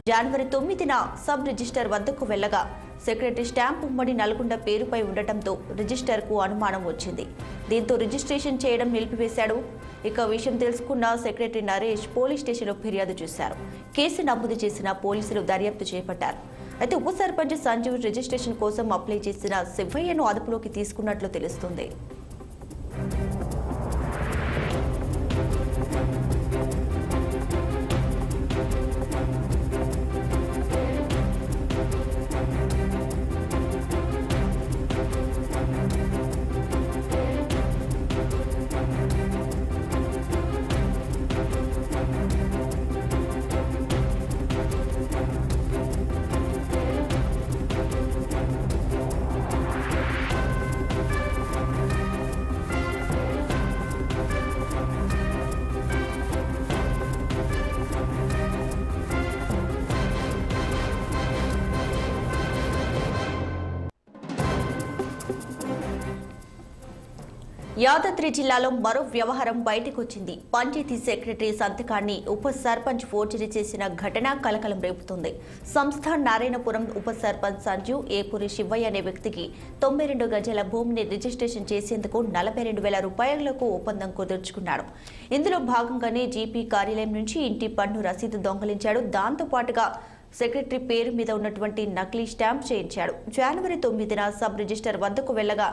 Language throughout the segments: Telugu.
జనవరి 9న సబ్ రిజిస్టర్ వద్దకు వెళ్లగా సెక్రటరీ స్టాంప్ ఉమ్మడి నల్గొండ పేరుపై ఉండటంతో రిజిస్టర్కు అనుమానం వచ్చింది. దీంతో రిజిస్ట్రేషన్ చేయడం నిలిపివేశాడు. ఇక విషయం తెలుసుకున్న సెక్రటరీ నరేష్ పోలీస్ స్టేషన్లో ఫిర్యాదు చేశారు. కేసు నమోదు చేసిన పోలీసులు దర్యాప్తు చేపట్టారు. అయితే ఉప సర్పంచ్ సంజీవ్ రిజిస్ట్రేషన్ కోసం అప్లై చేసిన శివయ్యను అదుపులోకి తీసుకున్నట్లు తెలుస్తుంది. యాదాద్రి జిల్లాలో మరో వ్యవహారం బయటకొచ్చింది. పంచాయతీ సెక్రటరీ సంతకాన్ని ఉప సర్పంచ్ ఫోర్జరీ చేసిన ఘటన కలకలం రేపుతుంది. సంస్థ నారాయణపురం ఉప సర్పంచ్ సంజీవ్ ఏపూరి శివయ్య అనే వ్యక్తికి 92 గజాల భూమిని రిజిస్ట్రేషన్ చేసేందుకు 42,000 రూపాయలకు ఒప్పందం కుదుర్చుకున్నాడు. ఇందులో భాగంగానే జీపీ కార్యాలయం నుంచి ఇంటి పన్ను రసీదు దొంగలించాడు. దాంతో పాటుగా సెక్రటరీ పేరు మీద ఉన్నటువంటి నకిలీ స్టాంప్ చేయించాడు. జనవరి 9న సబ్ రిజిస్టర్ వద్దకు వెళ్లగా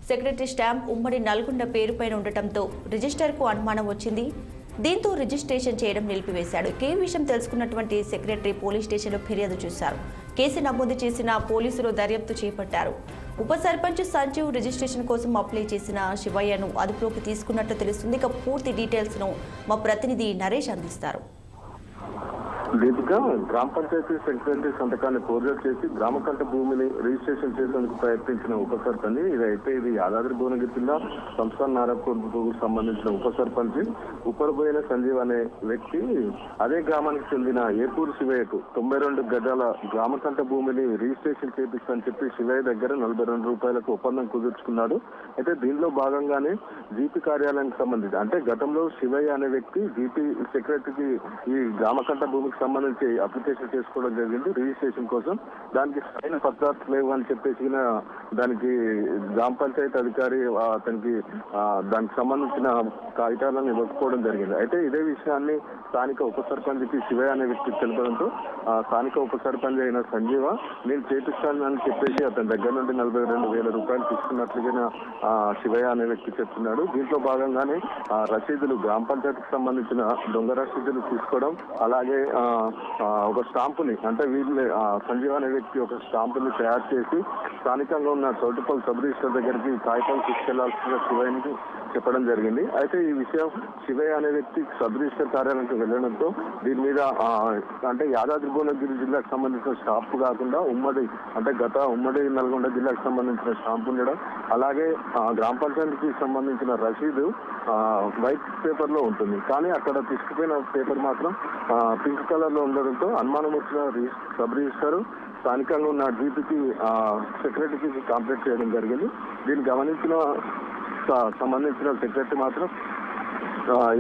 సెక్రటరీ స్టాంప్ ఉమ్మడి నల్గొండ పేరుపైన ఉండటంతో రిజిస్టర్కు అనుమానం వచ్చింది. దీంతో రిజిస్ట్రేషన్ చేయడం నిలిపివేశాడు. ఈ విషయం తెలుసుకున్నటువంటి సెక్రటరీ పోలీస్ స్టేషన్లో ఫిర్యాదు చేశారు. కేసు నమోదు చేసిన పోలీసులు దర్యాప్తు చేపట్టారు. ఉప సర్పంచ్ సంజీవ్ రిజిస్ట్రేషన్ కోసం అప్లై చేసిన శివయ్యను అదుపులోకి తీసుకున్నట్లు తెలుస్తుంది. ఇక పూర్తి డీటెయిల్స్ ను మా ప్రతినిధి నరేష్ అందిస్తారు. దీపిక గ్రామ పంచాయతీ సెక్రటరీ సంతకాన్ని ఫోర్జరీ చేసి గ్రామకంట భూమిని రిజిస్ట్రేషన్ చేసేందుకు ప్రయత్నించిన ఉప సర్పంచ్ ఇది యాదాద్రి భువనగిరి జిల్లా సంస్థాన నారాయణకు సంబంధించిన ఉప సర్పంచ్ ఉప్పరబోయిన సంజీవ్ అనే వ్యక్తి అదే గ్రామానికి చెందిన ఏపూరి శివయ్యకు 92 గజాల గ్రామకంట భూమిని రిజిస్ట్రేషన్ చేపిస్తానని చెప్పి శివయ్య దగ్గర 42 రూపాయలకు ఒప్పందం కుదుర్చుకున్నాడు. అయితే దీనిలో భాగంగానే జీపీ కార్యాలయానికి సంబంధించి అంటే గతంలో శివయ్య అనే వ్యక్తి జీపీ సెక్రటరీకి ఈ గ్రామకంట భూమికి సంబంధించి అప్లికేషన్ చేసుకోవడం జరిగింది రిజిస్ట్రేషన్ కోసం. దానికి సరైన పత్రాలు లేవు అని చెప్పేసి దానికి గ్రామ పంచాయతీ అధికారి అతనికి దానికి సంబంధించిన కాగితాలను ఇవ్వకపోవడం జరిగింది. అయితే ఇదే విషయాన్ని స్థానిక ఉప సర్పంచ్కి శివయ్య అనే వ్యక్తి తెలపడంతో స్థానిక ఉప సర్పంచ్ అయిన సంజీవ నేను చేపిస్తానని చెప్పేసి అతని దగ్గర నుండి 42,000 రూపాయలు తీసుకున్నట్లుగా శివయ్య అనే వ్యక్తి చెప్తున్నాడు. దీంట్లో భాగంగానే రసీదులు గ్రామ పంచాయతీకి సంబంధించిన దొంగ రసీదులు తీసుకోవడం, అలాగే ఒక స్టాంపుని అంటే వీళ్ళు సంజీవ్ అనే వ్యక్తి ఒక స్టాంపుని తయారు చేసి స్థానికంగా ఉన్న చౌటుపల్లి సబ్ రిజిస్టర్ దగ్గరికి కాగితాలు తీసుకెళ్లాల్సిన శివయ్యకి చెప్పడం జరిగింది. అయితే ఈ విషయం శివయ్య అనే వ్యక్తి సబ్ రిజిస్టర్ కార్యాలయానికి వెళ్లడంతో దీని మీద అంటే యాదాద్రి భువనగిరి జిల్లాకు సంబంధించిన స్టాంపు కాకుండా ఉమ్మడి నల్గొండ జిల్లాకు సంబంధించిన స్టాంపు ఉండడం, అలాగే గ్రామ పంచాయతీకి సంబంధించిన రసీదు వైట్ పేపర్ లో ఉంటుంది. కానీ అక్కడ తీసుకుపోయిన పేపర్ మాత్రం పింక్ కలర్ లో ఉండడంతో అనుమానం వచ్చిన సబ్ రిజిస్టర్ స్థానికంగా ఉన్న జీపీకి సెక్రటరీకి కంప్లైంట్ చేయడం జరిగింది. దీన్ని గమనించిన సంబంధించిన సెక్రటరీ మాత్రం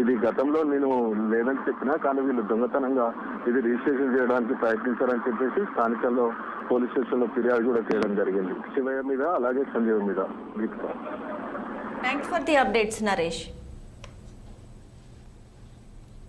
ఇది గతంలో నేను లేదని చెప్పినా కానీ వీళ్ళు దొంగతనంగా ఇది రిజిస్ట్రేషన్ చేయడానికి ప్రయత్నించారని చెప్పేసి స్థానికంలో పోలీస్ స్టేషన్ లో ఫిర్యాదు కూడా చేయడం జరిగింది శివయ్య మీద అలాగే సంజీవ్ మీద. Thanks for the updates Naresh.